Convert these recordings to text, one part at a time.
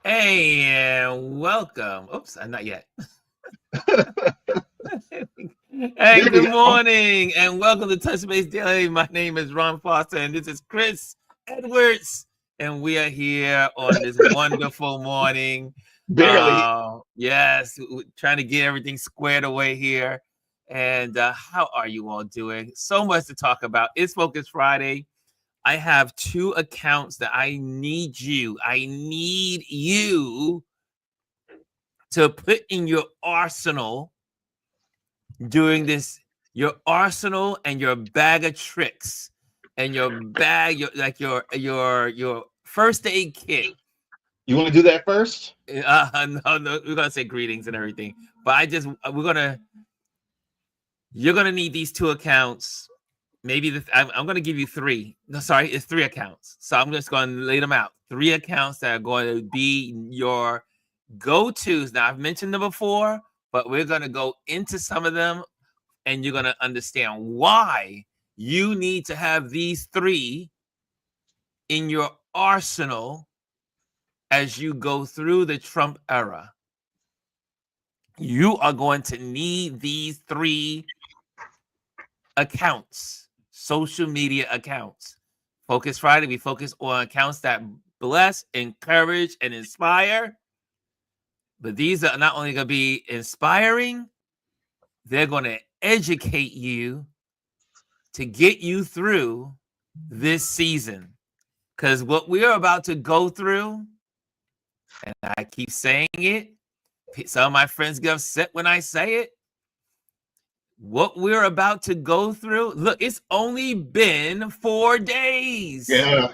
Hey, and welcome. Oops, not yet. Hey, There we good go. morning, and welcome to Touch Base Daily. My name is Ron Foster, and this is Chris Edwards, and we are here on this wonderful morning. Barely. Yes, trying to get everything squared away here. And how are you all doing? So much to talk about. It's Focus Friday. I have two accounts that I need you to put in your arsenal during this, your arsenal and your bag of tricks and your bag, your first aid kit. You want to do that first? No, we're gonna say greetings and everything, but you're gonna need these two accounts. Maybe I'm gonna give you three. No, sorry, it's three accounts. So I'm just going to lay them out. Three accounts that are going to be your go-tos. Now I've mentioned them before, but we're going to go into some of them, and you're going to understand why you need to have these three in your arsenal as you go through the Trump era. You are going to need these three accounts, social media accounts. Focus Friday, we focus on accounts that bless, encourage, and inspire. But these are not only going to be inspiring, they're going to educate you to get you through this season. Because what we are about to go through, and I keep saying it, some of my friends get upset when I say it. What we're about to go through, look, it's only been 4 days. Yeah.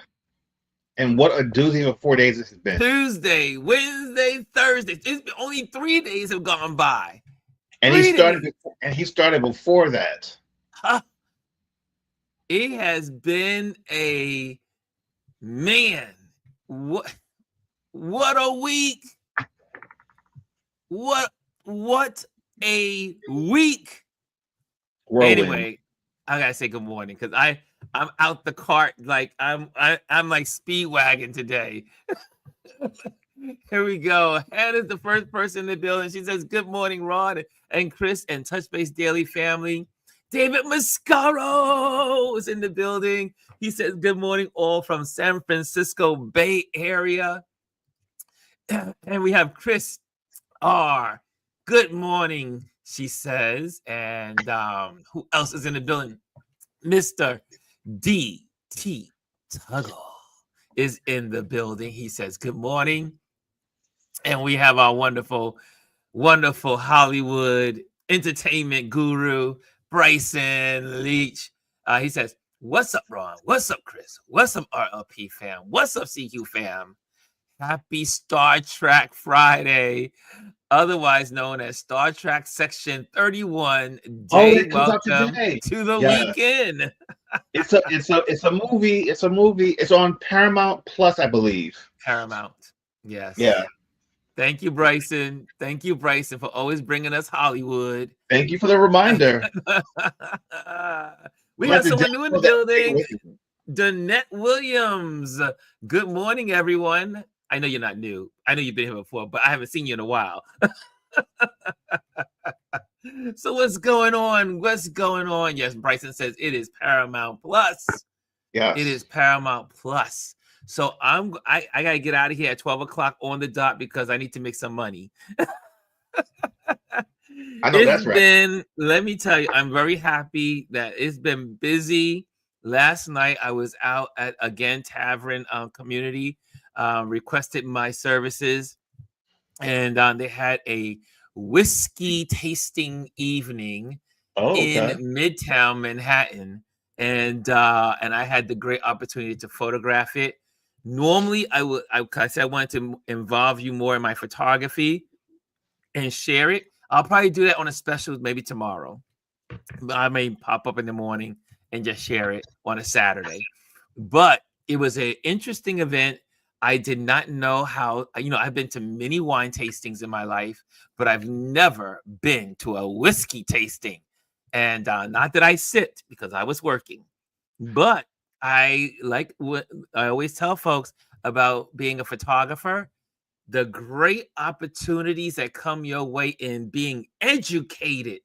And what a doozy of 4 days this has been. Tuesday, Wednesday, Thursday. It's been only 3 days have gone by. And he started before that. Huh. It has been a man. What a week. What a week. Whirlwind. Anyway, I gotta say good morning because I'm out the cart like I'm like Speedwagon today. Here we go. Hannah's the first person in the building. She says, "Good morning, Ron and Chris and Touch Base Daily family." David Mascaro is in the building. He says, "Good morning, all from San Francisco Bay Area." And we have Chris R. Good morning, she says. And who else is in the building? Mr. D.T. Tuggle is in the building. He says, good morning. And we have our wonderful, wonderful Hollywood entertainment guru, Bryson Leach. He says, what's up, Ron? What's up, Chris? What's up, RLP fam? What's up, CQ fam? Happy Star Trek Friday, otherwise known as Star Trek Section 31 Day. Welcome to the weekend. It's a movie. It's a movie. It's on Paramount Plus, I believe. Paramount. Yes. Yeah. Thank you, Bryson. Thank you, Bryson, for always bringing us Hollywood. Thank you for the reminder. We have someone new in the building. Danette Williams. Good morning, everyone. I know you're not new. I know you've been here before, but I haven't seen you in a while. So what's going on? What's going on? Yes, Bryson says it is Paramount Plus. Yeah, it is Paramount Plus. So I gotta get out of here at 12 o'clock on the dot because I need to make some money. I know that's right. Let me tell you, I'm very happy that it's been busy. Last night I was out at Again Tavern Community, requested my services, and they had a whiskey tasting evening in Midtown Manhattan, and I had the great opportunity to photograph it. Normally, I said I wanted to involve you more in my photography and share it. I'll probably do that on a special maybe tomorrow. I may pop up in the morning and just share it on a Saturday. But it was an interesting event. I did not know how, I've been to many wine tastings in my life, but I've never been to a whiskey tasting. And not that I sit because I was working, but I like what I always tell folks about being a photographer. the great opportunities that come your way in being educated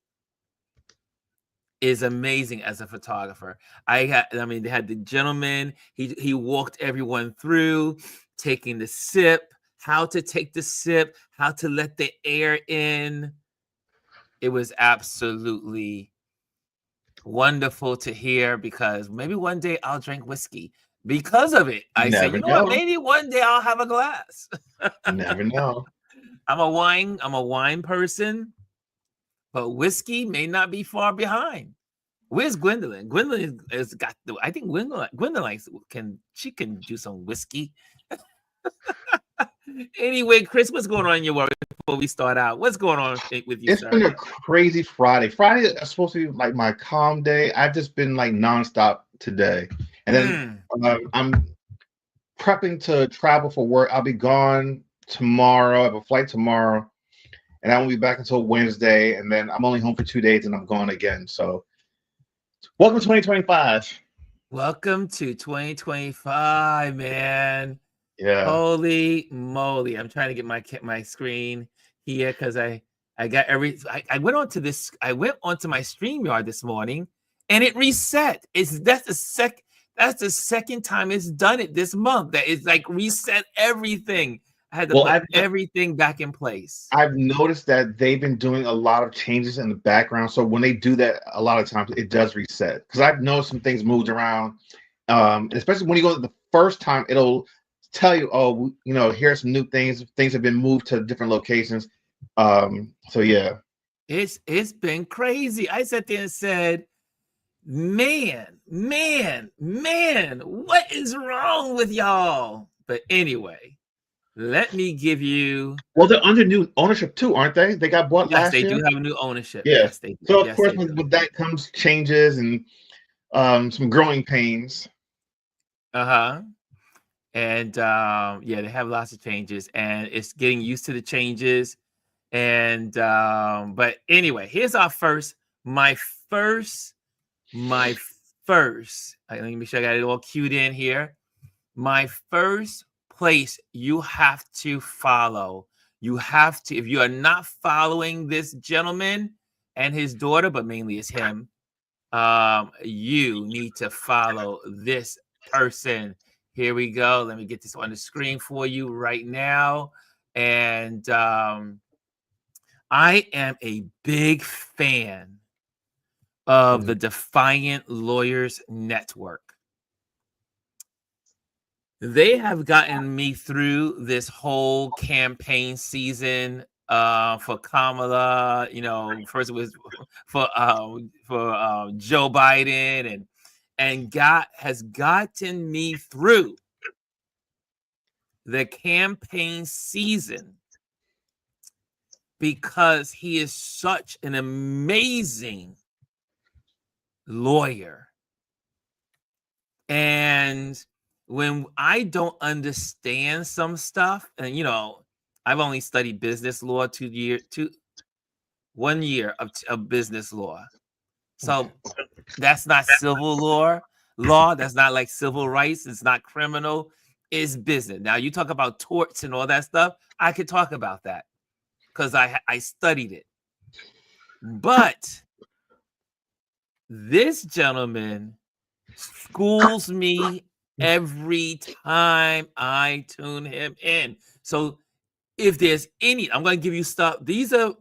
is amazing as a photographer. They had the gentleman, he walked everyone through taking the sip, how to take the sip, how to let the air in. It was absolutely wonderful to hear, because maybe one day I'll drink whiskey because of it. I said, you know what, maybe one day I'll have a glass. Never know. I'm a wine person, but whiskey may not be far behind. Where's Gwendolyn? Gwendolyn has got the. I think Gwendolyn can do some whiskey. Anyway, Chris, what's going on in your world before we start out? What's going on with you, It's sir? been a crazy Friday. Friday is supposed to be like my calm day. I've just been like nonstop today. And then I'm prepping to travel for work. I'll be gone tomorrow. I have a flight tomorrow. And I won't be back until Wednesday. And then I'm only home for 2 days and I'm gone again. So welcome to 2025. Welcome to 2025, man. Yeah. Holy moly. I'm trying to get my screen here because I got I went onto my StreamYard this morning and it reset. That's the second time it's done it this month. That it's like reset everything. I had to put everything back in place. I've noticed that they've been doing a lot of changes in the background. So when they do that, a lot of times it does reset. Because I've noticed some things moved around. Especially when you go the first time, it'll tell you, oh, here's some new things. Things have been moved to different locations. So yeah. It's been crazy. I sat there and said, man, what is wrong with y'all? But anyway, let me give you. Well, they're under new ownership too, aren't they? They got bought last year. Yes, they do have new ownership. Yeah. Yes, they do. So of course, with that comes changes and some growing pains. And they have lots of changes, and it's getting used to the changes. And but anyway, here's my first. Let me make sure I got it all queued in here. My first place you have to follow. You have to, if you are not following this gentleman and his daughter, but mainly it's him, you need to follow this person. Here we go. Let me get this on the screen for you right now. And I am a big fan of the Defiant Lawyers Network. They have gotten me through this whole campaign season for Kamala. First it was for Joe Biden, and has gotten me through the campaign season because he is such an amazing lawyer. And when I don't understand some stuff, and I've only studied business law 1 year of business law. So that's not civil law. That's not like civil rights. It's not criminal. It's business. Now you talk about torts and all that stuff. I could talk about that because I studied it. But this gentleman schools me every time I tune him in. So if there's any, I'm going to give you stuff. These are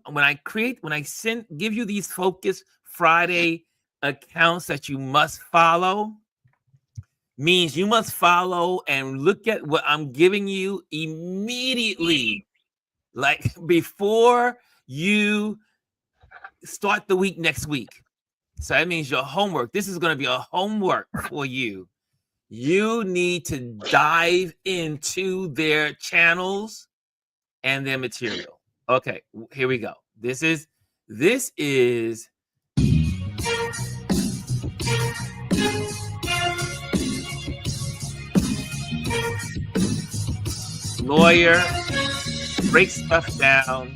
give you these Focus Friday accounts that you must follow. Means you must follow and look at what I'm giving you immediately, like before you start the week next week. So that means your homework. This is going to be a homework for you. You need to dive into their channels and their material. Okay, here we go. This is lawyer, breaks stuff down.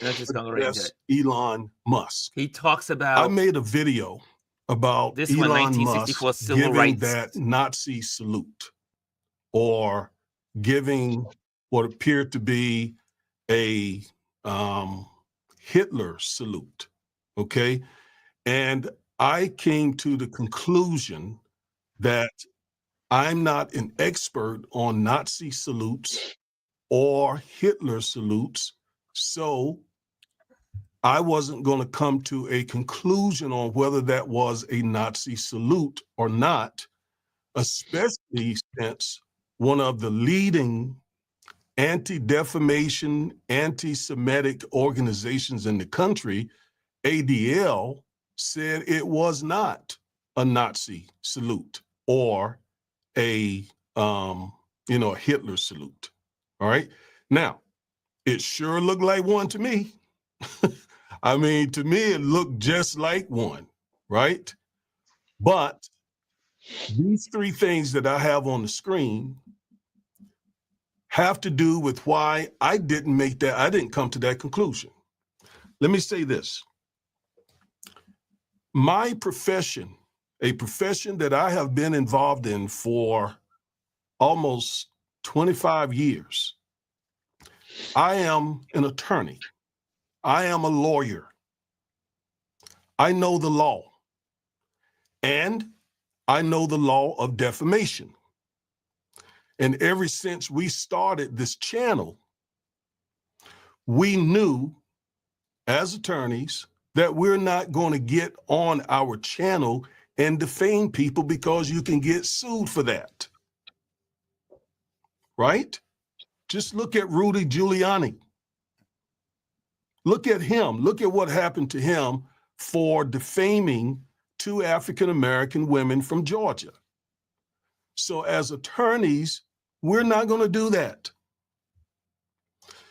Let's just go right into it. Elon Musk. He talks about. I made a video about this Elon 1964 Musk civil giving rights. that Nazi salute, or giving what appeared to be a Hitler salute. Okay. And I came to the conclusion that I'm not an expert on Nazi salutes or Hitler salutes. So I wasn't going to come to a conclusion on whether that was a Nazi salute or not, especially since one of the leading anti-defamation, anti-Semitic organizations in the country, ADL, said it was not a Nazi salute or a Hitler salute. All right. Now, it sure looked like one to me. I mean, to me, it looked just like one, right? But these three things that I have on the screen have to do with why I didn't come to that conclusion. Let me say this. My profession, a profession that I have been involved in for almost 25 years, I am an attorney. I am a lawyer. I know the law. And I know the law of defamation. And ever since we started this channel, we knew as attorneys that we're not going to get on our channel and defame people because you can get sued for that. Right? Just look at Rudy Giuliani. Look at him. Look at what happened to him for defaming two African-American women from Georgia. So as attorneys, we're not going to do that.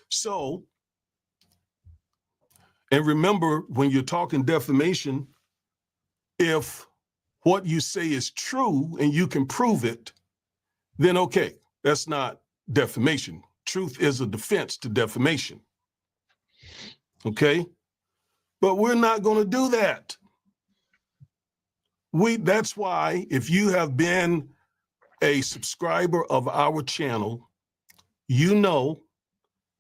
So, and remember, when you're talking defamation, if what you say is true and you can prove it, then okay, that's not defamation. Truth is a defense to defamation. Okay? But we're not going to do that. That's why if you have been a subscriber of our channel, you know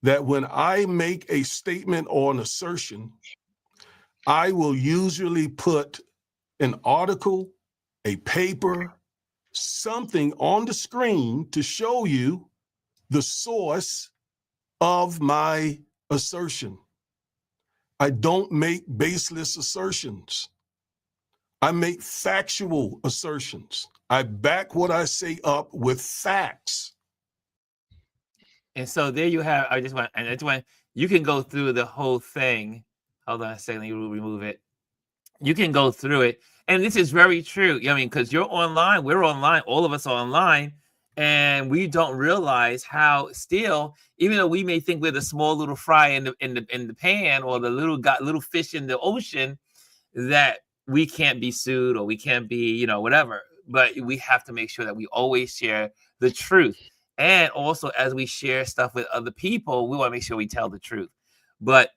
that when I make a statement or an assertion, I will usually put an article, a paper, something on the screen to show you the source of my assertion. I don't make baseless assertions. I make factual assertions. I back what I say up with facts. And so there you have, you can go through the whole thing. Hold on a second, let me remove it. You can go through it. And this is very true. I mean, because you're online, we're online, all of us are online, and we don't realize how still, even though we may think we're the small little fry in the pan or the little fish in the ocean, that we can't be sued or we can't be, whatever. But we have to make sure that we always share the truth. And also, as we share stuff with other people, we want to make sure we tell the truth. But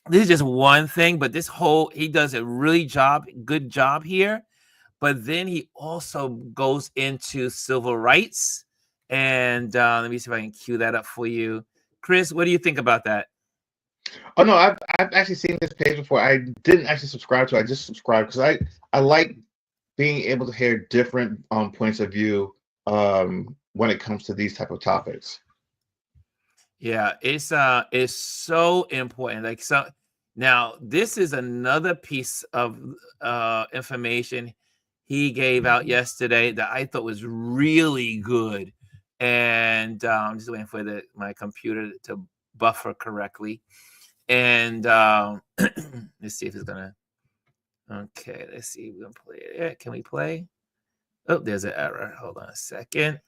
this is just one thing, but he does a really good job here. But then he also goes into civil rights. And let me see if I can cue that up for you. Chris, what do you think about that? Oh, no, I've actually seen this page before. I didn't actually subscribe to it. I just subscribed because I like being able to hear different points of view when it comes to these type of topics. Yeah, it's so important. Now this is another piece of information he gave out yesterday that I thought was really good. And I'm just waiting for my computer to buffer correctly. And let's see if it's gonna. Okay, let's see. We're gonna play it. Can we play? Oh, there's an error. Hold on a second.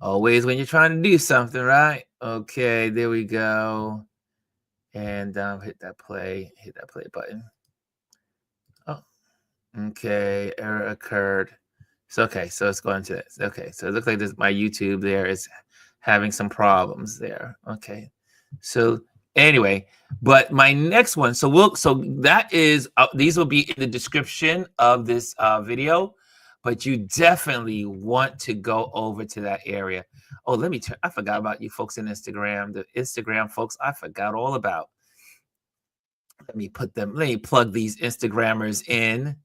Always when you're trying to do something, right? Okay, there we go. And hit that play button. Oh, okay, error occurred. So okay, so it's going to okay. So it looks like my YouTube there is having some problems there. Okay, so anyway, but my next one. So that is these will be in the description of this video. but you definitely want to go over to that area. Oh, let me turn. I forgot about you folks in Instagram. The Instagram folks, I forgot all about. Let me plug these Instagrammers in.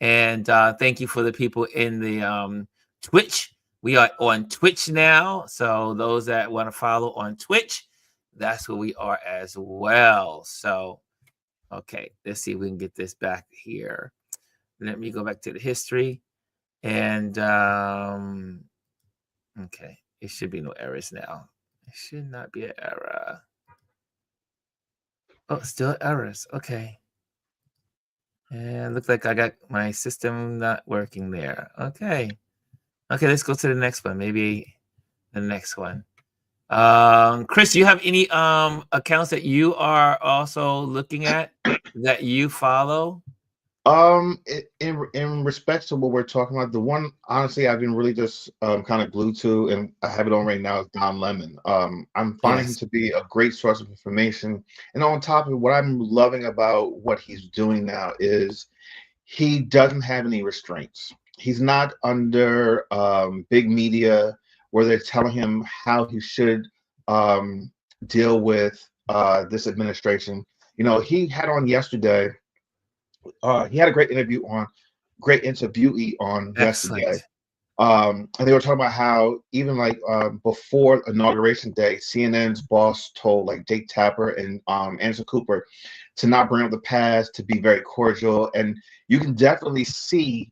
And thank you for the people in the Twitch. We are on Twitch now. So those that want to follow on Twitch, that's where we are as well. So, okay, let's see if we can get this back here. Let me go back to the history. And okay, it should be no errors now. It should not be an error. Oh, still errors. Okay. And looks like I got my system not working there. Okay. Okay, let's go to the next one. Maybe the next one. Chris, do you have any accounts that you are also looking at that you follow? In respect to what we're talking about, the one honestly I've been really just kind of glued to, and I have it on right now, is Don Lemon. I'm finding him to be a great source of information, and on top of it, what I'm loving about what he's doing now is he doesn't have any restraints. He's not under big media where they're telling him how he should deal with this administration. You know, he had on yesterday. He had a great interviewee on yesterday. And they were talking about how even like before inauguration day, CNN's boss told like Jake Tapper and Anderson Cooper to not bring up the past, to be very cordial. And you can definitely see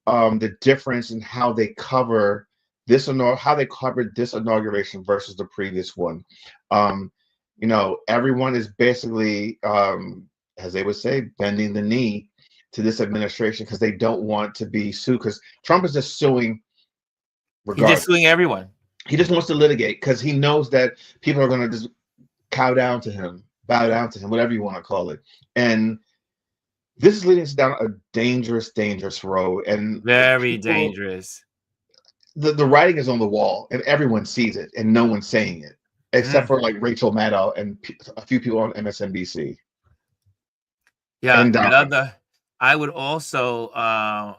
the difference in how they covered this inauguration versus the previous one. You know, everyone is basically as they would say, bending the knee to this administration because they don't want to be sued. Because Trump is just suing. He's just suing everyone. He just wants to litigate because he knows that people are going to just bow down to him, whatever you want to call it. And this is leading us down a dangerous, dangerous road. And very dangerous. The writing is on the wall, and everyone sees it, and no one's saying it, except for like Racheal Maddow and a few people on MSNBC. Yeah, and I would also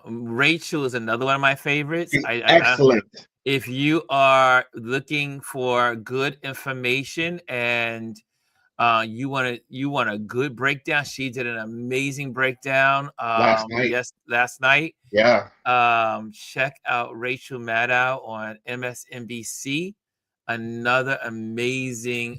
Racheal is another one of my favorites. Excellent. If you are looking for good information and you want a good breakdown, she did an amazing breakdown last night. Yeah. Check out Racheal Maddow on MSNBC. Another amazing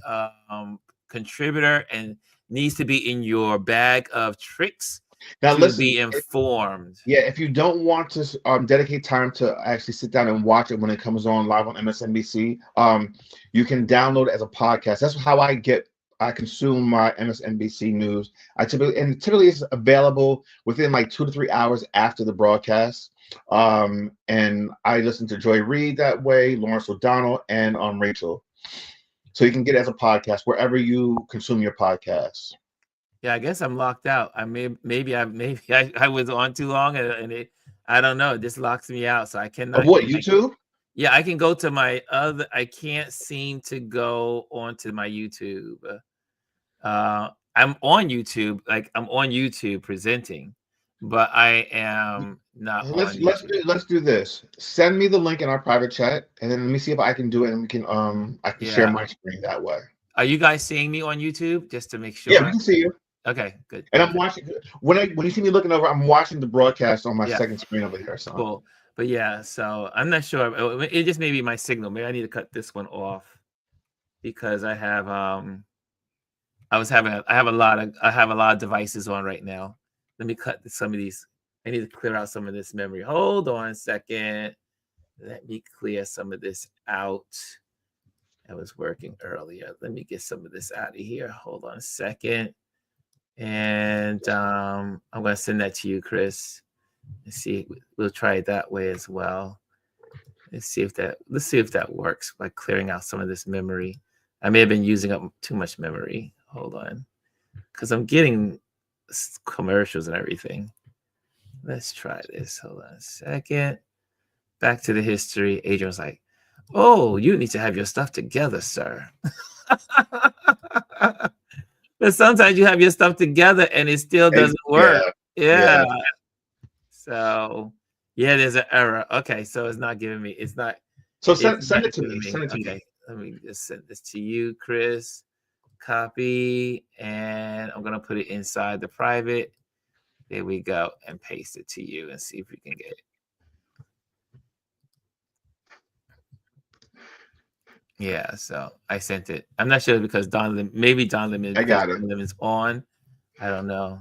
contributor and needs to be in your bag of tricks to be informed. If you don't want to dedicate time to actually sit down and watch it when it comes on live on MSNBC, you can download it as a podcast. That's how I consume my MSNBC news. Typically it's available within like 2 to 3 hours after the broadcast. And I listen to Joy Reid that way, Lawrence O'Donnell, and Racheal. So you can get it as a podcast wherever you consume your podcasts. Yeah, I guess I'm locked out. I was on too long, and I don't know. It just locks me out, so I cannot. YouTube? Yeah, I can go to my other. I can't seem to go onto my YouTube. I'm on YouTube, I'm on YouTube presenting, but I am not. Let's do this. Send me the link in our private chat, and then let me see if I can do it, and we can I can share my screen that way. Are you guys seeing me on YouTube just to make sure? Yeah, we can see you. Okay, good. And I'm watching when you see me looking over, I'm watching the broadcast on my second screen over here. So cool. But yeah, so I'm not sure. It just may be my signal. Maybe I need to cut this one off because I have I have a lot of devices on right now. Let me cut some of these. I need to clear out some of this memory. Hold on a second. Let me clear some of this out. I was working earlier. Let me get some of this out of here. Hold on a second. And I'm going to send that to you, Chris. Let's see. We'll try it that way as well. Let's see if that works by clearing out some of this memory. I may have been using up too much memory. Hold on. Because I'm getting commercials and everything. Let's try this. Hold on a second. Back to the history. Adrian was like, oh, you need to have your stuff together, sir. But sometimes you have your stuff together and it still doesn't work. Yeah. So Yeah, there's an error. Okay, so it's not giving me. It's not. So It's send not it to me. including. Send it to me. Okay, let me just send this to you, Chris. Copy, and I'm gonna put it inside the private. There we go, and paste it to you, and see if we can get it. Yeah, so I sent it. I'm not sure because maybe Don Lemon. I got it. Don Lemon's on. I don't know,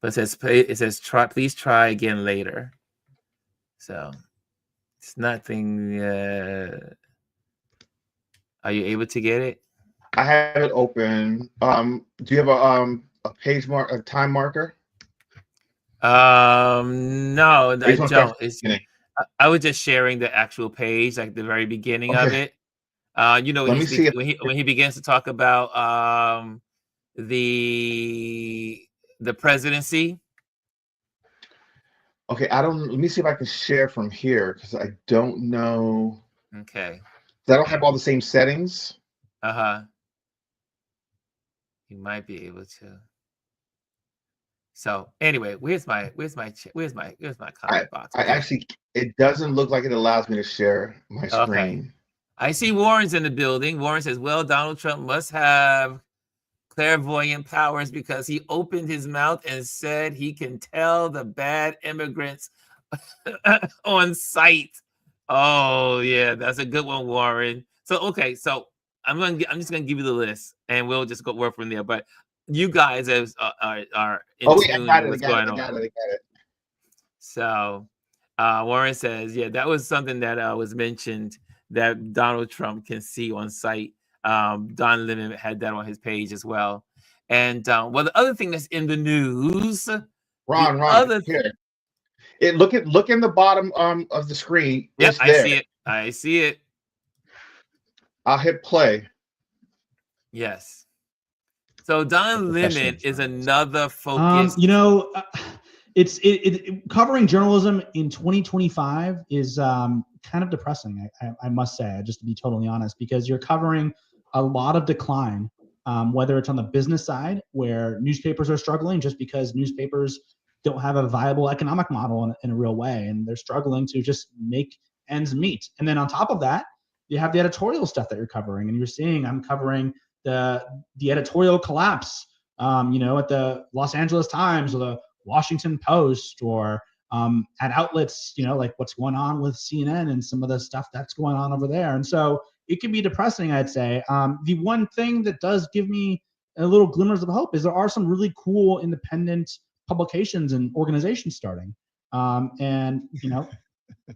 but it says try. Please try again later. So it's nothing. Are you able to get it? I have it open. Do you have a page a time marker? No, I don't. I was just sharing the actual page, like the very beginning of it. You know, Let me see when he begins to talk about the presidency. Okay, let me see if I can share from here because I don't know. Okay. I don't have all the same settings. You might be able to. So anyway, where's my comment box? I actually, it doesn't look like it allows me to share my screen. Okay. I see Warren's in the building. Warren says, well, Donald Trump must have clairvoyant powers because he opened his mouth and said he can tell the bad immigrants on sight. Oh yeah, that's a good one, Warren. So okay, so I'm just gonna give you the list, and we'll just go work from there. But you guys are in tune with what's going on. I got it. So Warren says, yeah, that was something that was mentioned that Donald Trump can see on sight. Don Lemon had that on his page as well. And well, the other thing that's in the news, Ron, here. Look in the bottom of the screen. Yep, I see it. I'll hit play. Yes. So Don Lemon is another focus. You know, it's covering journalism in 2025 is kind of depressing. I must say, just to be totally honest, because you're covering a lot of decline, whether it's on the business side where newspapers are struggling just because newspapers don't have a viable economic model in a real way, and they're struggling to just make ends meet. And then on top of that, you have the editorial stuff that you're covering, and you're seeing I'm covering the editorial collapse, you know, at the Los Angeles Times or the Washington Post, or at outlets, you know, like what's going on with CNN and some of the stuff that's going on over there. And so it can be depressing, I'd say. The one thing that does give me a little glimmers of hope is there are some really cool independent publications and organizations starting. And, you know,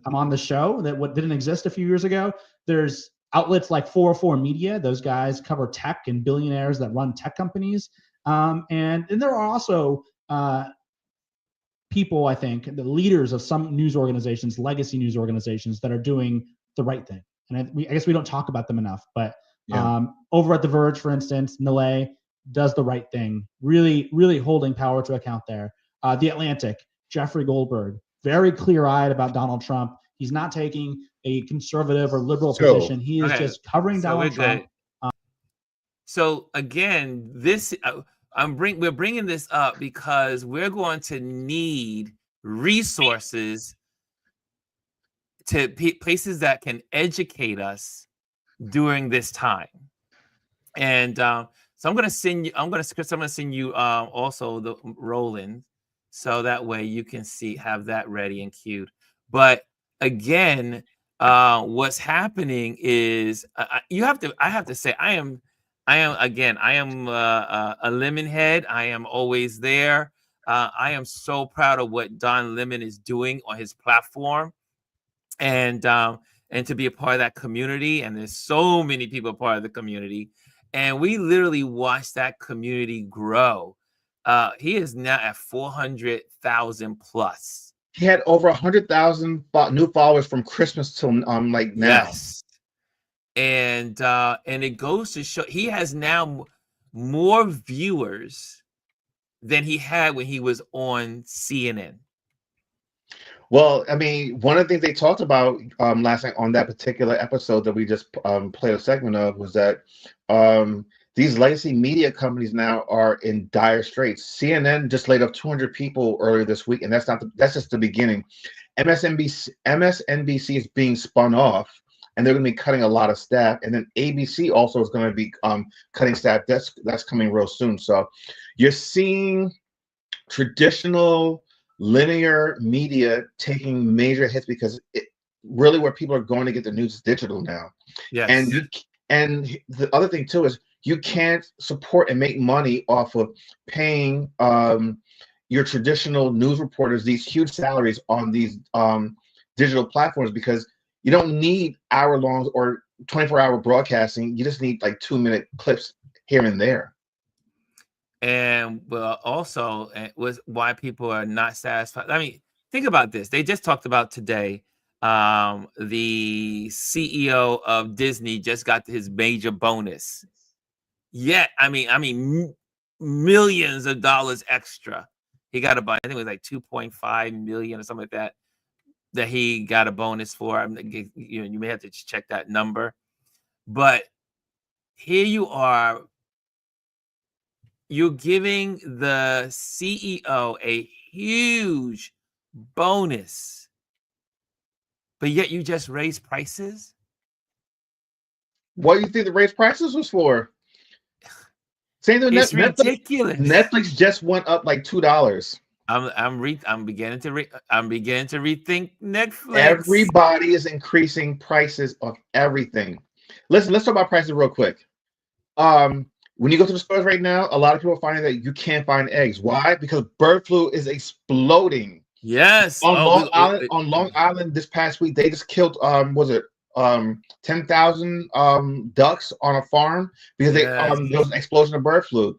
I'm on the show that what didn't exist a few years ago. There's outlets like 404 Media. Those guys cover tech and billionaires that run tech companies. And there are also people, I think, the leaders of some news organizations, legacy news organizations that are doing the right thing. And I guess we don't talk about them enough, but over at The Verge, for instance, Nilay does the right thing, really, really holding power to account there. The Atlantic, Jeffrey Goldberg, very clear-eyed about Donald Trump. He's not taking a conservative or liberal position. He is just covering Donald Trump. So again, this we're bringing this up because we're going to need resources to places that can educate us during this time. And so I'm going to send you. I'm going to send you also the Roland, so that way you can have that ready and queued. But again, what's happening is I have to say I am a Lemon head. I am always there. I am so proud of what Don Lemon is doing on his platform, and to be a part of that community. And there's so many people part of the community, and we literally watched that community grow. He is now at 400,000 plus. He had over 100,000 new followers from Christmas till like now. Yes. And it goes to show he has now more viewers than he had when he was on CNN. Well, I mean, one of the things they talked about last night on that particular episode that we just played a segment of was that these legacy media companies now are in dire straits. CNN just laid off 200 people earlier this week, and that's just the beginning. MSNBC is being spun off, and they're going to be cutting a lot of staff. And then ABC also is going to be cutting staff. That's coming real soon. So you're seeing traditional linear media taking major hits because really where people are going to get the news is digital now. Yes. And the other thing too is you can't support and make money off of paying your traditional news reporters these huge salaries on these digital platforms, because you don't need hour-long or 24-hour broadcasting. You just need like 2-minute clips here and there. And also was why people are not satisfied. I mean, think about this. They just talked about today. The CEO of Disney just got his major bonus. Yet, I mean, millions of dollars extra. He got I think it was like 2.5 million or something like that he got a bonus for. You may have to check that number. But here you are. You're giving the CEO a huge bonus, but yet you just raise prices? What do you think the raise prices was for? Same thing. It's ridiculous. Netflix just went up like $2. I'm beginning to rethink Netflix. Everybody is increasing prices of everything. Listen, let's talk about prices real quick. When you go to the stores right now, a lot of people are finding that you can't find eggs. Why? Because bird flu is exploding. Yes. On Long Island this past week, they just killed 10,000 ducks on a farm because there was an explosion of bird flu.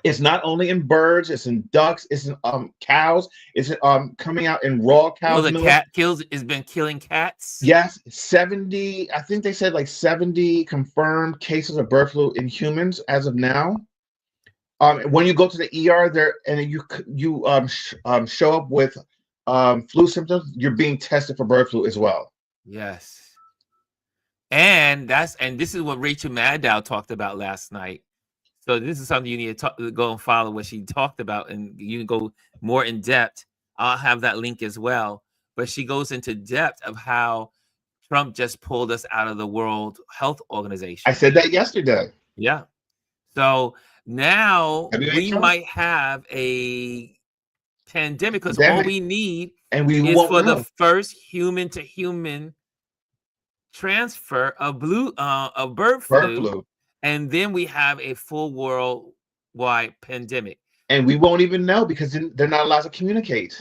It's not only in birds, it's in ducks, it's in cows, it's coming out in raw cows. The cat has been killing cats. Yes, 70. I think they said like 70 confirmed cases of bird flu in humans as of now. When you go to the ER there and you show up with flu symptoms, you're being tested for bird flu as well. Yes, and this is what Racheal Maddow talked about last night. So this is something you need to go and follow what she talked about, and you can go more in depth. I'll have that link as well. But she goes into depth of how Trump just pulled us out of the World Health Organization. I said that yesterday. Yeah. So now we might have a pandemic because all we need is for the first human-to-human transfer of bird flu. And then we have a full worldwide pandemic. And we won't even know because they're not allowed to communicate.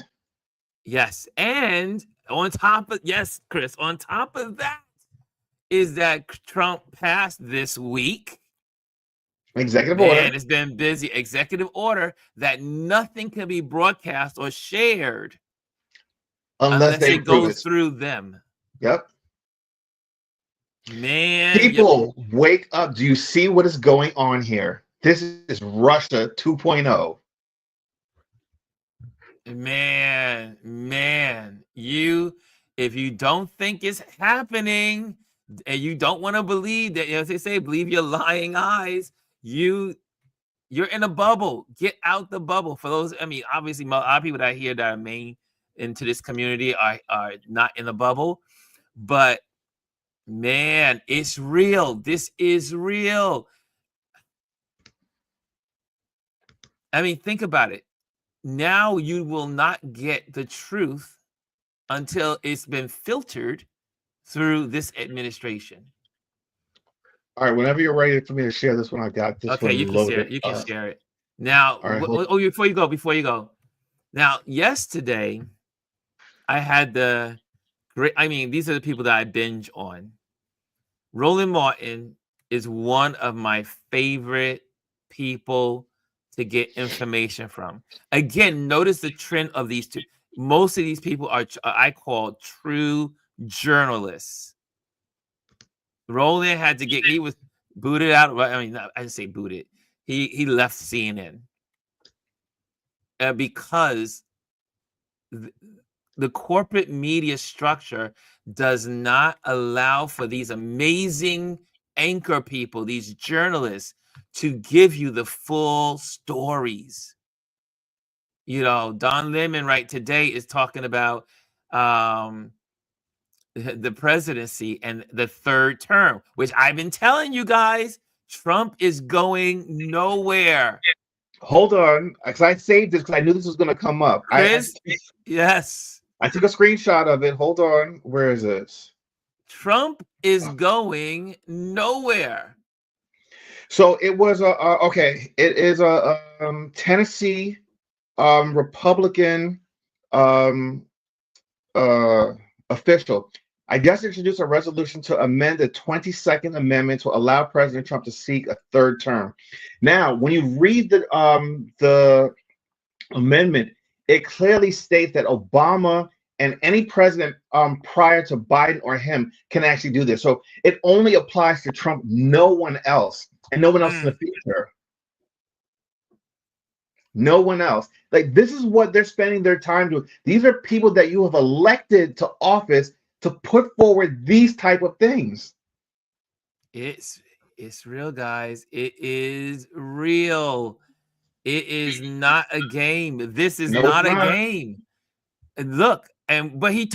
Yes. And on top of that is that Trump passed this week. Executive order. And it's been busy. Executive order that nothing can be broadcast or shared unless it goes through them. Yep. Man, people wake up. Do you see what is going on here? This is Russia 2.0. Man, if you don't think it's happening and you don't want to believe that, as they say, believe your lying eyes, you're in a bubble. Get out the bubble. For those, I mean, obviously, a lot of people that I hear that are main into this community are not in the bubble, but man, it's real. This is real. I mean, think about it. Now you will not get the truth until it's been filtered through this administration. All right, whenever you're ready for me to share this one, I got this. Okay, you can share it. You can share it. Now, before you go. Now, yesterday, I had these are the people that I binge on. Roland Martin is one of my favorite people to get information from. Again, notice the trend of these two. Most of these people I call true journalists. Roland he was booted out. I mean, I didn't say booted. He left CNN because the corporate media structure does not allow for these amazing anchor people, these journalists, to give you the full stories. You know, Don Lemon right today is talking about the presidency and the third term, which I've been telling you guys, Trump is going nowhere. Hold on, because I saved this because I knew this was going to come up. Chris, yes. I took a screenshot of it. Hold on. Where is it? Trump is going nowhere. So it was okay. It is a Tennessee Republican official. I just introduced a resolution to amend the 22nd Amendment to allow President Trump to seek a third term. Now, when you read the amendment, it clearly states that Obama and any president prior to Biden or him can actually do this. So it only applies to Trump, no one else, and no one else in the future. No one else. Like, this is what they're spending their time doing. These are people that you have elected to office to put forward these type of things. It's real, guys. It is real. It is not a game. This is not a game. And look, but he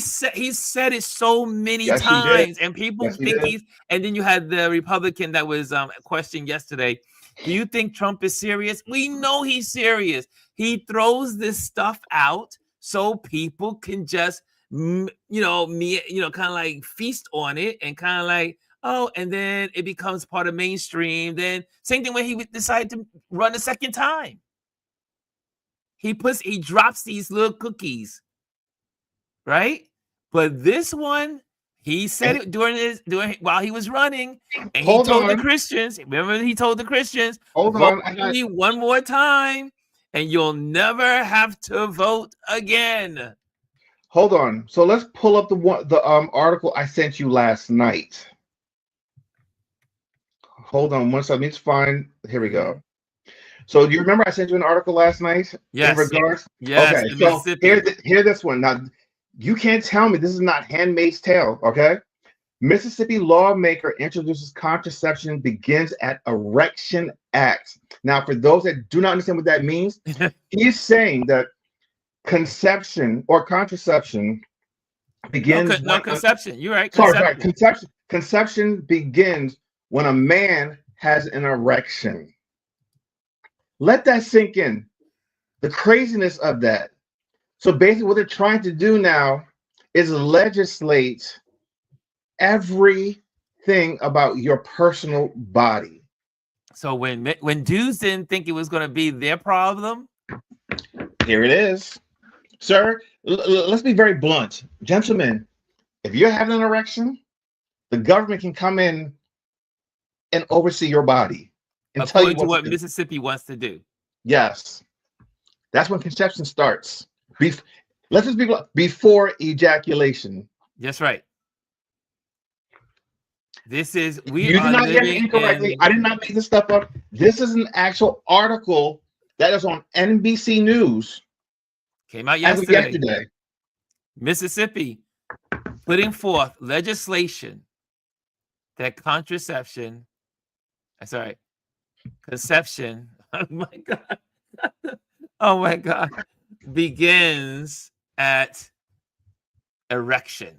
said it so many times, and people think he's. And then you had the Republican that was questioned yesterday. Do you think Trump is serious? We know he's serious. He throws this stuff out so people can just, kind of like feast on it and kind of like, oh, and then it becomes part of mainstream. Then same thing when he decided to run a second time. He drops these little cookies, right? But this one, he said it while he was running, and he told the Christians. Remember, he told the Christians, vote me one more time, and you'll never have to vote again. Hold on. So let's pull up the article I sent you last night. Hold on one second. Let's find. Here we go. So do you remember I sent you an article last night? Yes. In regards? Yes. Okay. So hear this one. Now, you can't tell me this is not Handmaid's Tale, okay? Mississippi lawmaker introduces contraception begins at Erection Act. Now, for those that do not understand what that means, he's saying that conception or contraception begins. Conception. You're right. Sorry. Conception begins when a man has an erection. Let that sink in. The craziness of that. So basically what they're trying to do now is legislate everything about your personal body. So when dudes didn't think it was going to be their problem. Here it is. Sir, let's be very blunt. Gentlemen, if you're having an erection, the government can come in and oversee your body. And tell you what Mississippi wants to do. Yes. That's when conception starts. Let's just be before ejaculation. That's right. This is you did not hear me incorrectly. I did not make this stuff up. This is an actual article that is on NBC News. Came out yesterday. Mississippi putting forth legislation that conception. Oh my God. Begins at erection.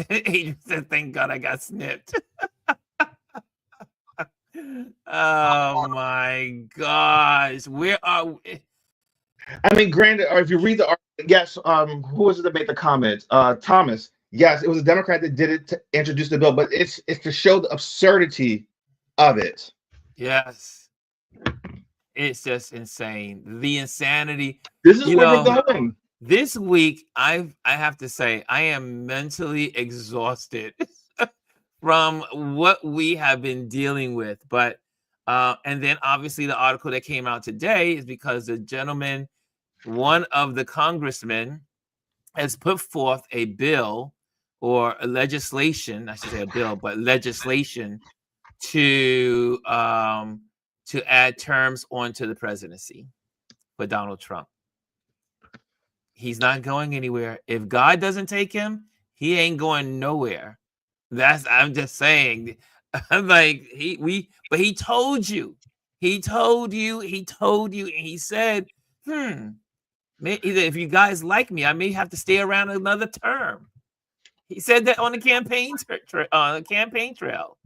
He said, thank God I got snipped. Oh my gosh. Where are we? I mean, granted, or if you read the article, yes, who was it that made the comment? Thomas. Yes, it was a Democrat that did it to introduce the bill, but it's to show the absurdity of it. Yes. It's just insane. The insanity. This is where we're going. This week, I have to say, I am mentally exhausted from what we have been dealing with. But and then obviously the article that came out today is because the gentleman, one of the congressmen, has put forth a bill or a legislation. I should say a bill, but legislation to add terms onto the presidency for Donald Trump. He's not going anywhere. If God doesn't take him, he ain't going nowhere. I'm just saying. I'm like, but he told you. He told you, and he said, if you guys like me, I may have to stay around another term. He said that on the campaign trail.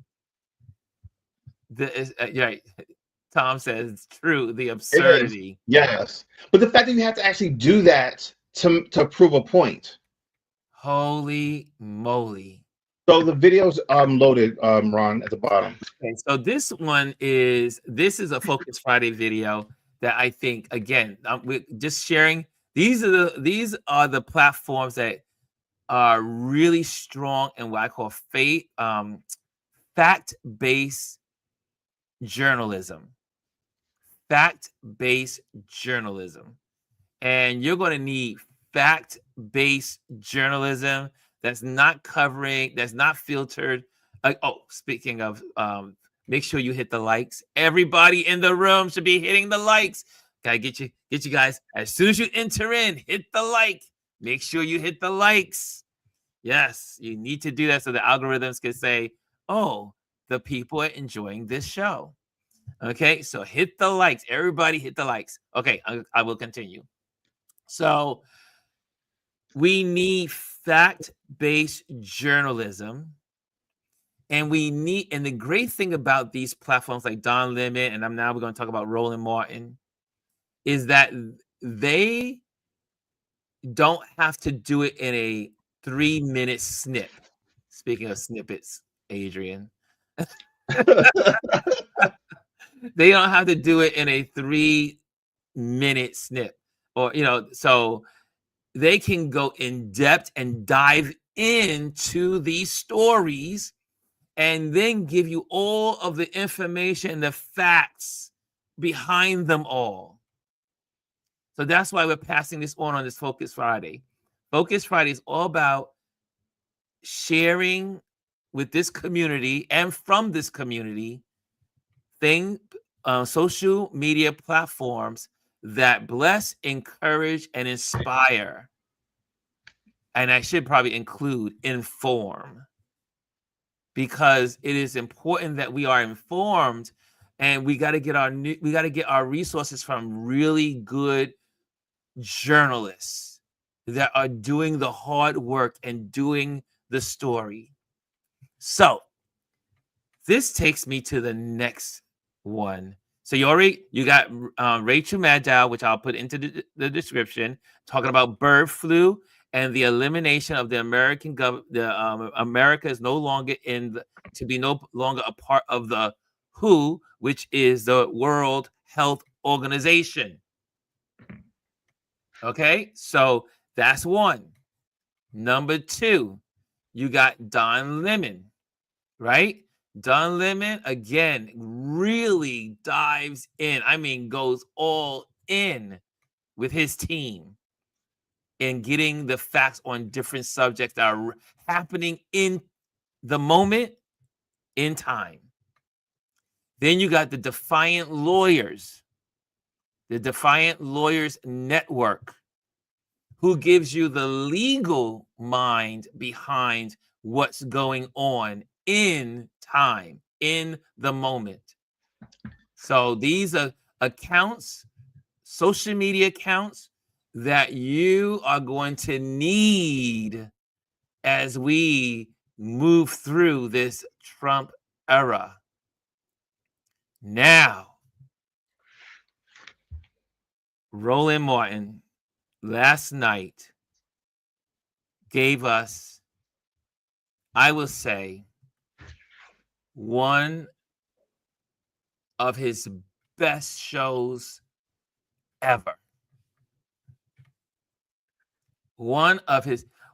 Right. Tom says it's true. The absurdity. Yes, but the fact that you have to actually do that to prove a point. Holy moly! So the video's loaded, Ron, at the bottom. Okay, so this is a Focus Friday video that I think, again, we're just sharing. These are the platforms that are really strong in what I call fact-based journalism. Fact-based journalism. And you're going to need fact-based journalism that's not covering, that's not filtered. Speaking of, make sure you hit the likes. Everybody in the room should be hitting the likes. Gotta get you guys. As soon as you enter in, hit the like. Make sure you hit the likes. Yes, you need to do that so the algorithms can say, oh, the people are enjoying this show. Okay, so hit the likes. Everybody hit the likes. Okay, I will continue. So we need fact-based journalism. And the great thing about these platforms like Don Lemon, and we're going to talk about Roland Martin, is that they don't have to do it in a 3-minute snip. Speaking of snippets, Adrian. They don't have to do it in a 3-minute snip. Or, so they can go in depth and dive into these stories and then give you all of the information and the facts behind them all. So that's why we're passing this on this Focus Friday. Focus Friday is all about sharing with this community and from this community social media platforms that bless, encourage, and inspire. And I should probably include inform, because it is important that we are informed, and we got to get our resources from really good journalists that are doing the hard work and doing the story. So this takes me to the next one. So you got Racheal Maddow, which I'll put into the description, talking about bird flu and the elimination of the American government. America is no longer no longer a part of the WHO, which is the World Health Organization. Okay, so that's one. Number two, you got Don Lemon, right? Don Lemon, again, really dives in. I mean, goes all in with his team in getting the facts on different subjects that are happening in the moment in time. Then you got the Defiant Lawyers, the Defiant Lawyers Network, who gives you the legal mind behind what's going on in time, in the moment. So these are accounts, social media accounts, that you are going to need as we move through this Trump era. Now, Roland Martin last night gave us, I will say, one of his best shows ever.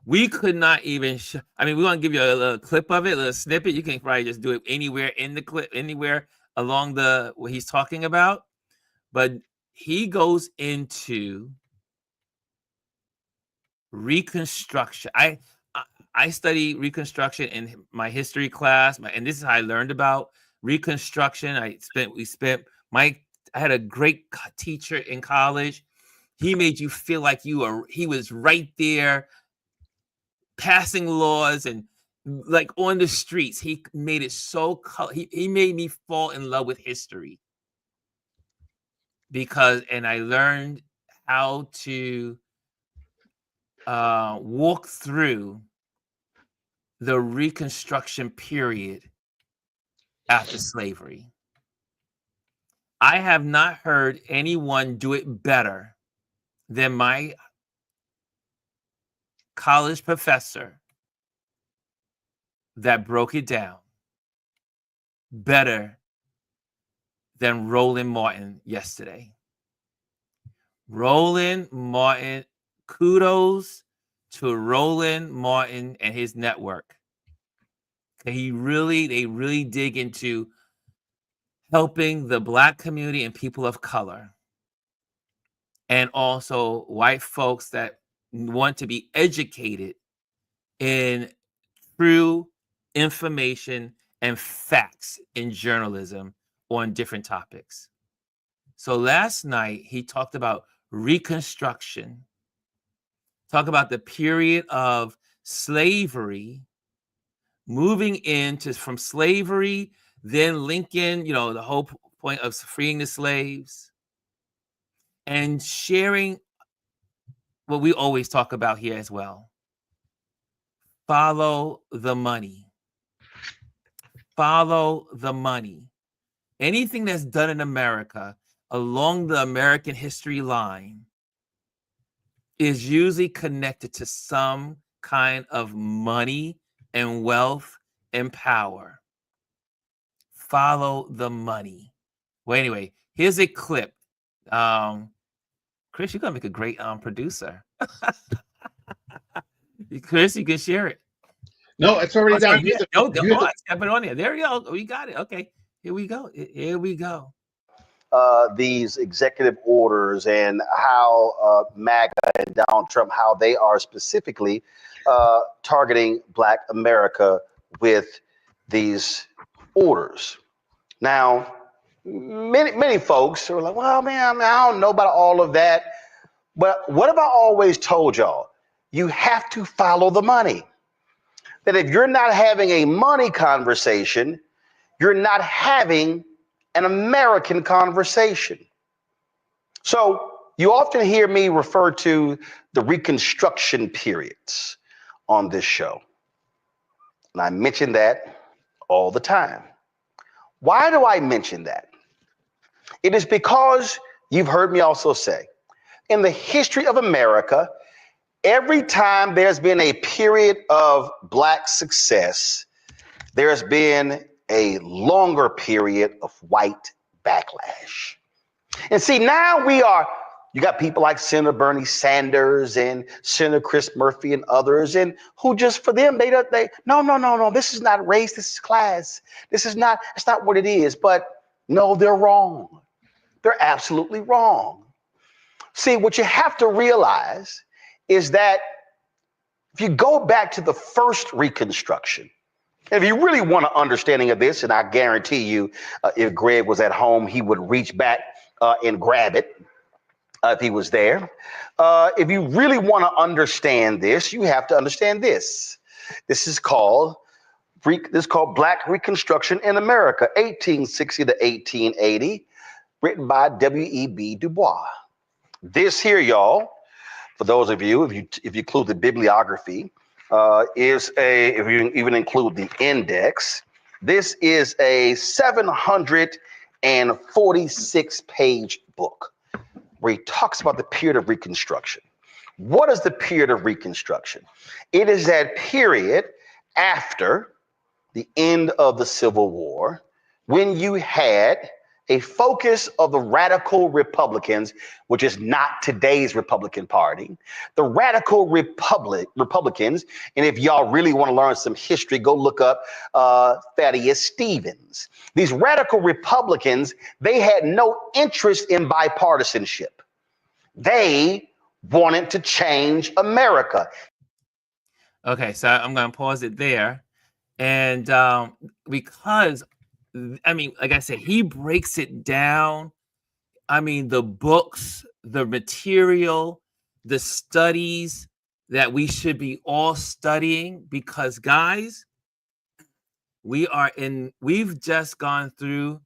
We could not even we're going to give you a little clip of it, a little snippet. You can probably just do it anywhere in the clip, anywhere along what he's talking about. But he goes into Reconstruction. I study Reconstruction in my history class, and this is how I learned about Reconstruction. I had a great teacher in college. He made you feel like he was right there passing laws and like on the streets. He made it so he made me fall in love with history. and I learned how to walk through the Reconstruction period after slavery. I have not heard anyone do it better than my college professor that broke it down better than Roland Martin yesterday. Roland Martin, kudos to Roland Martin and his network. They really dig into helping the Black community and people of color, and also white folks that want to be educated in true information and facts in journalism on different topics. So last night he talked about Reconstruction, talk about the period of slavery, moving into from slavery, then Lincoln, the whole point of freeing the slaves, and sharing what we always talk about here as well. Follow the money. Follow the money. Anything that's done in America along the American history line is usually connected to some kind of money and wealth and power. Follow the money. Well, anyway, here's a clip. Chris, you're gonna make a great producer. Chris, you can share it. No, it's already down. Step it on there. There you go. We got it. Okay, here we go. Here we go. These executive orders and how MAGA and Donald Trump, how they are specifically targeting Black America with these orders. Now, many folks are like, well, man, I don't know about all of that. But what have I always told y'all? You have to follow the money. That if you're not having a money conversation, you're not having an American conversation. So you often hear me refer to the Reconstruction periods on this show. And I mention that all the time. Why do I mention that? It is because you've heard me also say, in the history of America, every time there's been a period of Black success, there's been a longer period of white backlash. And see, now you got people like Senator Bernie Sanders and Senator Chris Murphy and others, and who just, for them, no, this is not race, this is class. It's not what it is. But no, they're wrong. They're absolutely wrong. See, what you have to realize is that if you go back to the first Reconstruction, if you really want an understanding of this, and I guarantee you, if Greg was at home, he would reach back and grab it if he was there. If you really want to understand this, you have to understand this. This is called Black Reconstruction in America, 1860 to 1880, written by W.E.B. Du Bois. This here, y'all, for those of you, if you include the bibliography, if you even include the index, this is a 746-page book where he talks about the period of Reconstruction. What is the period of Reconstruction? It is that period after the end of the Civil War when you had a focus of the radical Republicans, which is not today's Republican Party, the radical Republicans. And if y'all really want to learn some history, go look up Thaddeus Stevens. These radical Republicans, they had no interest in bipartisanship. They wanted to change America. Okay, so I'm going to pause it there. And because, like I said, he breaks it down. The books, the material, the studies that we should be all studying, because guys, we've just gone through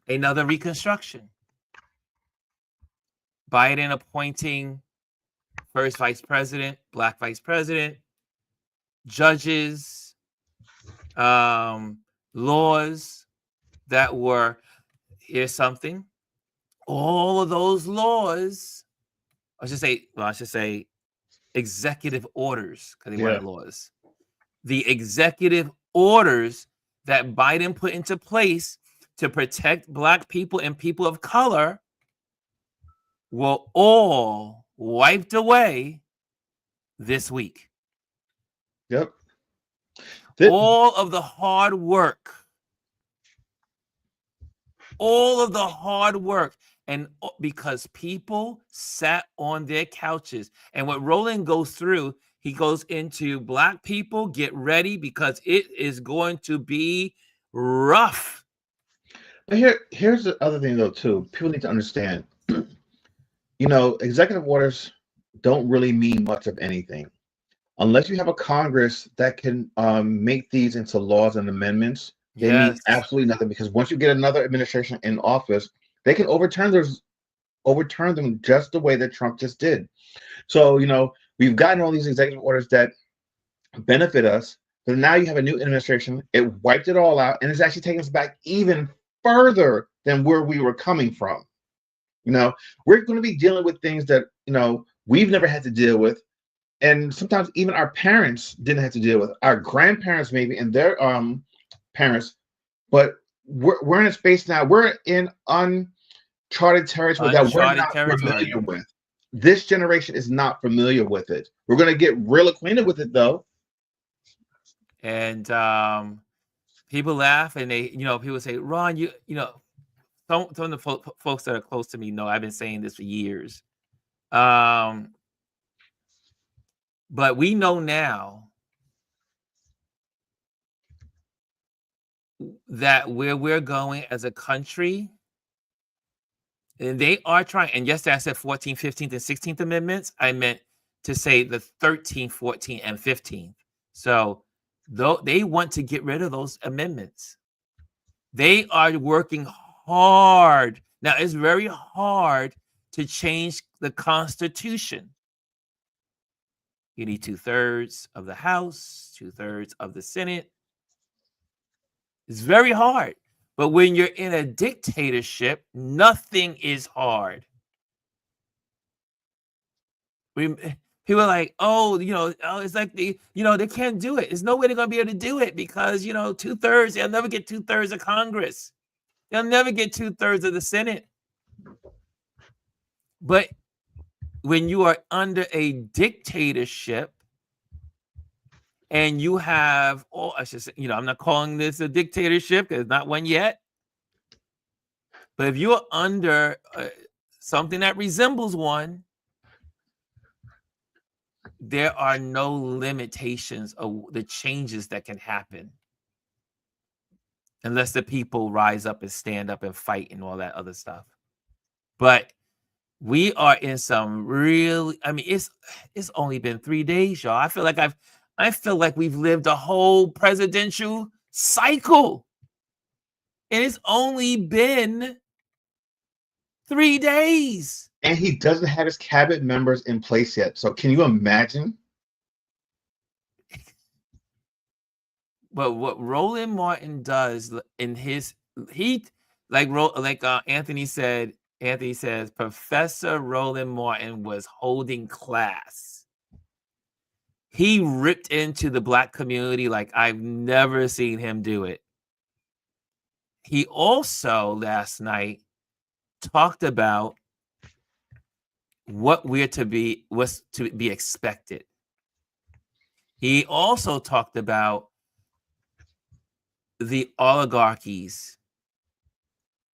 another Reconstruction. Biden appointing first vice president, black vice president, judges, laws that were, here's something, all of those laws, I should say executive orders, because they weren't laws. The executive orders that Biden put into place to protect black people and people of color were all wiped away this week. Yep. All of the hard work, and because people sat on their couches. And what Roland goes through, he goes into black people, get ready because it is going to be rough. But here's the other thing though too. People need to understand. Executive orders don't really mean much of anything unless you have a Congress that can make these into laws and amendments. They mean absolutely nothing, because once you get another administration in office, they can overturn them just the way that Trump just did. So, we've gotten all these executive orders that benefit us, but now you have a new administration. It wiped it all out, and it's actually taking us back even further than where we were coming from. We're going to be dealing with things that, we've never had to deal with. And sometimes even our parents didn't have to deal with, our grandparents maybe, and their parents. But we're in a space now, we're in uncharted territory that we're not familiar with. This generation is not familiar with it. We're going to get real acquainted with it though. And people laugh, and they, people say, Ron, some of the folks that are close to me know I've been saying this for years. But we know now that where we're going as a country, and they are trying, and yesterday I said 14th, 15th, and 16th amendments. I meant to say the 13th, 14th, and 15th. So they want to get rid of those amendments. They are working hard. Now, it's very hard to change the Constitution. You need 2/3 of the House, 2/3 of the Senate. It's very hard. But when you're in a dictatorship, nothing is hard. People are like, it's like they can't do it. There's no way they're going to be able to do it because, 2/3, they'll never get 2/3 of Congress. They'll never get 2/3 of the Senate. But when you are under a dictatorship and you have, I'm not calling this a dictatorship because it's not one yet. But if you're under something that resembles one, there are no limitations of the changes that can happen unless the people rise up and stand up and fight and all that other stuff. But we are in some really, it's only been 3 days, y'all. I feel like we've lived a whole presidential cycle. And it's only been 3 days. And he doesn't have his cabinet members in place yet. So can you imagine? But what Roland Martin does in his, Anthony says, Professor Roland Martin was holding class. He ripped into the black community like I've never seen him do it. He also last night talked about what was to be expected. He also talked about the oligarchies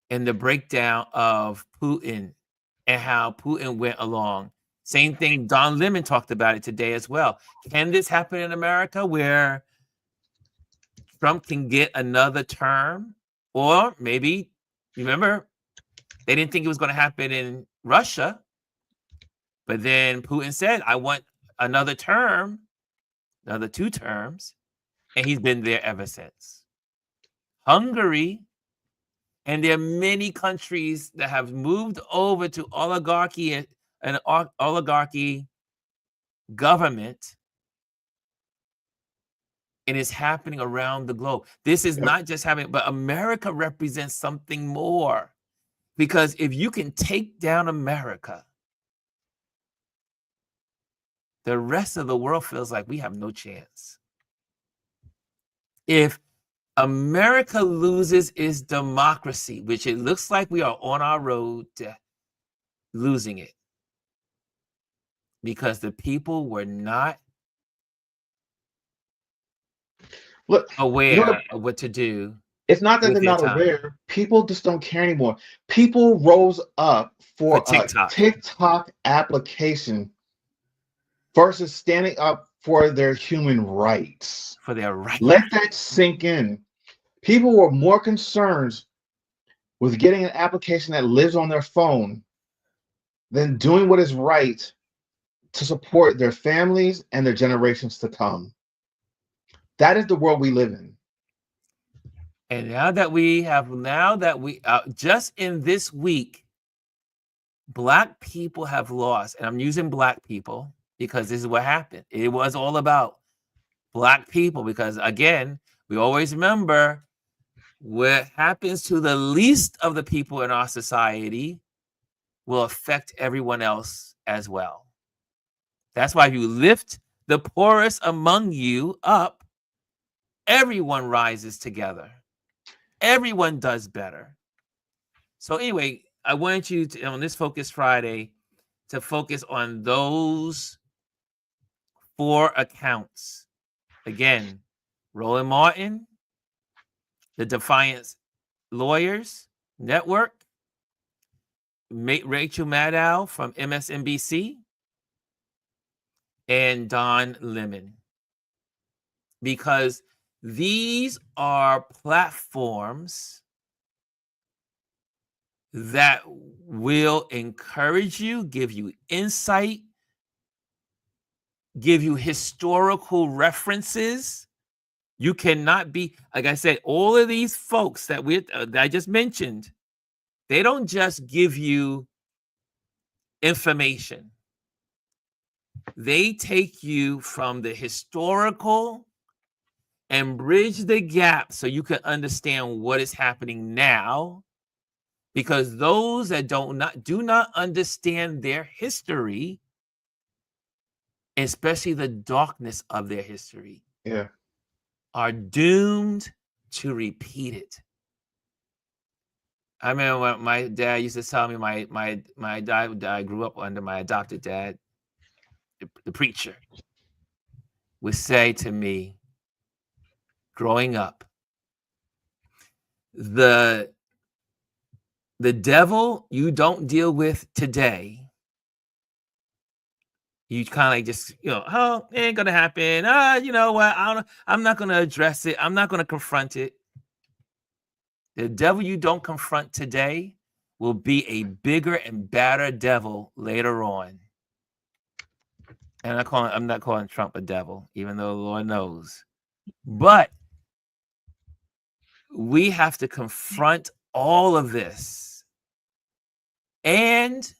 and the breakdown of Putin and how Putin went along. Same thing, Don Lemon talked about it today as well. Can this happen in America where Trump can get another term? Or maybe, remember, they didn't think it was going to happen in Russia. But then Putin said, I want another term, another 2 terms. And he's been there ever since. Hungary And there are many countries that have moved over to oligarchy and oligarchy government. And it's happening around the globe. This is not just happening, but America represents something more. Because if you can take down America, the rest of the world feels like we have no chance. If America loses its democracy, which it looks like we are on our road to losing it, because the people were not aware of what to do. It's not that they're not aware. People just don't care anymore. People rose up for TikTok. a TikTok application versus standing up for their human rights. For their rights. Let that sink in. People were more concerned with getting an application that lives on their phone than doing what is right to support their families and their generations to come. That is the world we live in. And now that we just in this week, Black people have lost, and I'm using Black people because this is what happened. It was all about Black people because, again, we always remember what happens to the least of the people in our society will affect everyone else as well. That's why if you lift the poorest among you up, everyone rises together. Everyone does better. So anyway, I want you to, on this Focus Friday, to focus on those 4 accounts. Again, Roland Martin, the Defiant Lawyers Network, Racheal Maddow from MSNBC, and Don Lemon. Because these are platforms that will encourage you, give you insight, give you historical references. You cannot be, like I said, all of these folks that I just mentioned, they don't just give you information. They take you from the historical and bridge the gap so you can understand what is happening now. Because those that do not understand their history, especially the darkness of their history, are doomed to repeat it. I remember when my dad used to tell me, my dad, I grew up under my adopted dad, the preacher, would say to me, growing up, the devil you don't deal with today, you kind of like just, oh, it ain't gonna happen. You know what? I'm not gonna address it. I'm not gonna confront it. The devil you don't confront today will be a bigger and badder devil later on. And I'm not calling Trump a devil, even though the Lord knows. But we have to confront all of this. And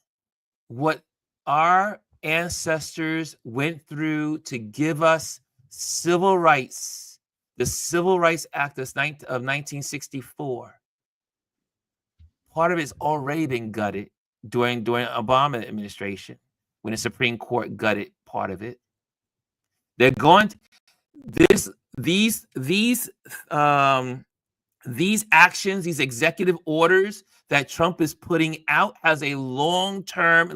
what our ancestors went through to give us civil rights, the Civil Rights Act of 1964. Part of it's already been gutted during Obama administration, when the Supreme Court gutted part of it. They're going to, these actions, these executive orders that Trump is putting out has a long-term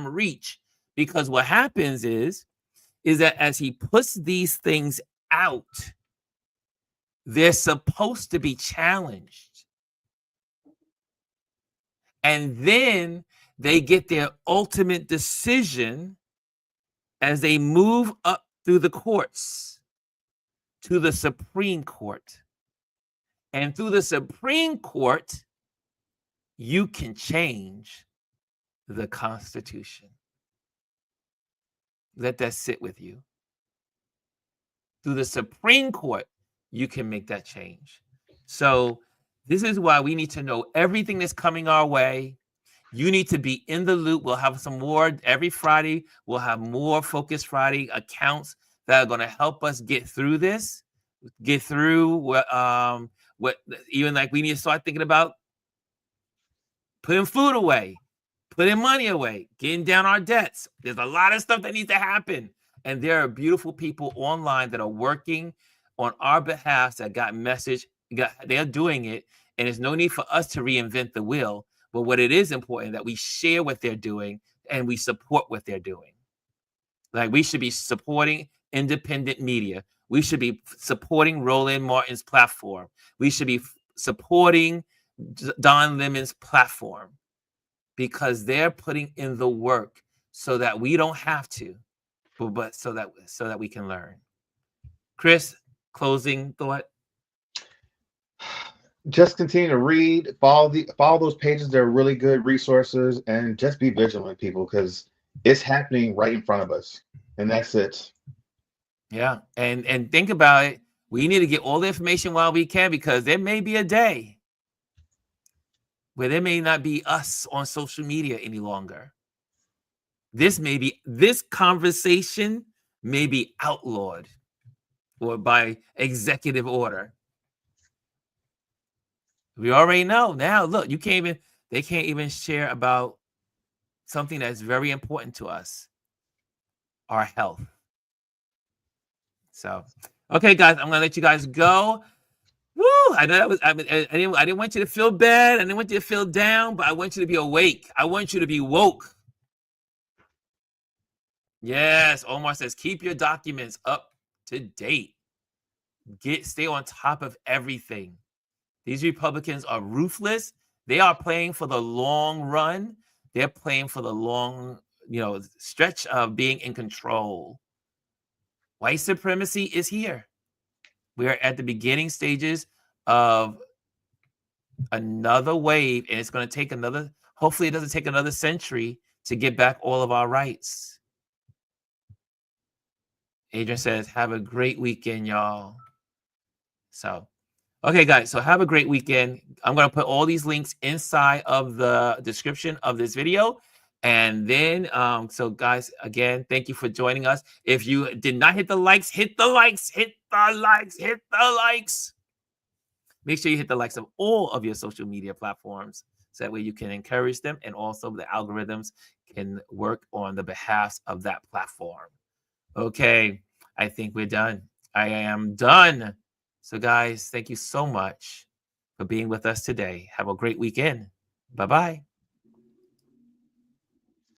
reach, because what happens is that as he puts these things out, they're supposed to be challenged. And then they get their ultimate decision as they move up through the courts to the Supreme Court. And through the Supreme Court, you can change the Constitution. Let that sit with you. Through the Supreme Court, you can make that change. So This is why we need to know everything that's coming our way. You need to be in the loop. We'll have some more every Friday. We'll have more Focus Friday accounts that are going to help us get through this, get through what even like we need to start thinking about putting food away, putting money away, getting down our debts. There's a lot of stuff that needs to happen. And there are beautiful people online that are working on our behalf that got message. They're doing it. And there's no need for us to reinvent the wheel. But what it is important that we share what they're doing and we support what they're doing. Like we should be supporting independent media. We should be supporting Roland Martin's platform. We should be supporting Don Lemon's platform because they're putting in the work so that we don't have to, but so that we can learn. Chris, closing thought. Just continue to read, follow those pages. They're really good resources, and just be vigilant, people, because it's happening right in front of us, and that's it. Yeah, and think about it. We need to get all the information while we can because there may be a day where there may not be us on social media any longer. This conversation may be outlawed or by executive order. We already know now. Look, they can't even share about something that's very important to us, our health. So, okay, guys, I'm gonna let you guys go. Woo! I know that was. I didn't want you to feel bad. I didn't want you to feel down, but I want you to be awake. I want you to be woke. Yes, Omar says keep your documents up to date. Stay on top of everything. These Republicans are ruthless. They are playing for the long run. They're playing for the long, stretch of being in control. White supremacy is here. We are at the beginning stages of another wave, and it's going to take hopefully it doesn't take another century to get back all of our rights. Adrian says, have a great weekend, y'all. So, okay, guys, so have a great weekend. I'm going to put all these links inside of the description of this video. And then, so guys, again, thank you for joining us. If you did not hit the likes, hit the likes, hit the likes, hit the likes. Make sure you hit the likes of all of your social media platforms. So that way you can encourage them. And also the algorithms can work on the behalf of that platform. Okay, I think we're done. I am done. So guys, thank you so much for being with us today. Have a great weekend. Bye-bye.